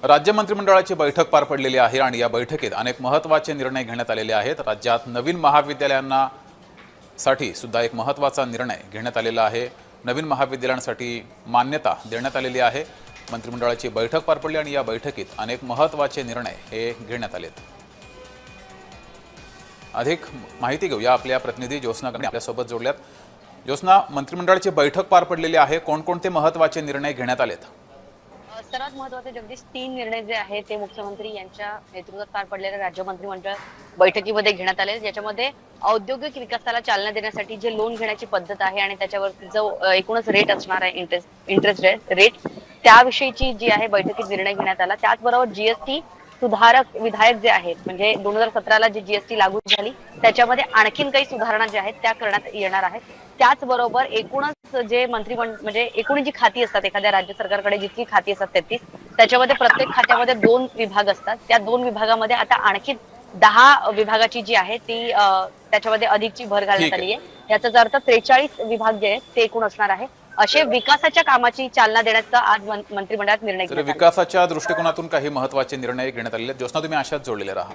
राज्य मंत्रिमंडळाची बैठक पार पडलेली आहे आणि या बैठकीत अनेक महत्त्वाचे निर्णय घेण्यात आलेले आहेत। राज्यात नवीन महाविद्यालयांना साठी सुद्धा एक महत्त्वाचा निर्णय घेण्यात आलेला आहे। नवीन महाविद्यालयांसाठी मान्यता देण्यात आलेली आहे। मंत्रिमंडळाची बैठक पार पडली आणि या बैठकीत अनेक महत्त्वाचे निर्णय हे घेण्यात आलेत। अधिक माहिती घेऊया आपल्या प्रतिनिधी ज्योत्स्ना गणे आपल्या सोबत जोडल्यात। ज्योत्स्ना, मंत्रिमंडळाची बैठक पार पडलेली आहे, कोणकोणते महत्त्वाचे निर्णय घेण्यात आलेत? सर्वात महत्त्वाचे जगदीश 3 निर्णय जे आहेत ते मुख्यमंत्री यांच्या नेतृत्वात पार पडलेल्या राज्य मंत्रिमंडळ बैठकीमध्ये घेण्यात आले। ज्याच्यामध्ये औद्योगिक विकासाला चालना देण्यासाठी जे लोन घेण्याची पद्धत आहे आणि त्याच्यावरती जो एकूणच रेट असणार आहे इंटरेस्ट रेट त्याविषयीची जी आहे बैठकीत निर्णय घेण्यात आला। त्याचबरोबर जीएसटी सुधारक विधायक जे आहेत म्हणजे 2017ला जी जीएसटी लागू झाली त्याच्यामध्ये आणखीन काही सुधारणा ज्या आहेत त्या करण्यात येणार आहेत। त्याचबरोबर एकूणच जे मंत्रिमंडळ म्हणजे एकूण जी खाती असतात एखाद्या राज्य सरकारकडे जितकी खाती असतात 33 त्याच्यामध्ये प्रत्येक खात्यामध्ये 2 विभाग असतात। त्या 2 विभागामध्ये आता आणखी 10 विभागाची जी आहे ती त्याच्यामध्ये अधिकची भर घालण्यात आली आहे। याचाच अर्थ 43 विभाग जे आहेत ते एकूण असणार आहे। असे विकासाच्या कामाची चालना देण्याचा आज मंत्रिमंडळात निर्णय घेण्यात आला। विकासाच्या दृष्टिकोनातून काही महत्त्वाचे निर्णय घेण्यात आलेले आहेत। ज्योत्स्ना, तुम्ही अशाच जोडलेले राहा।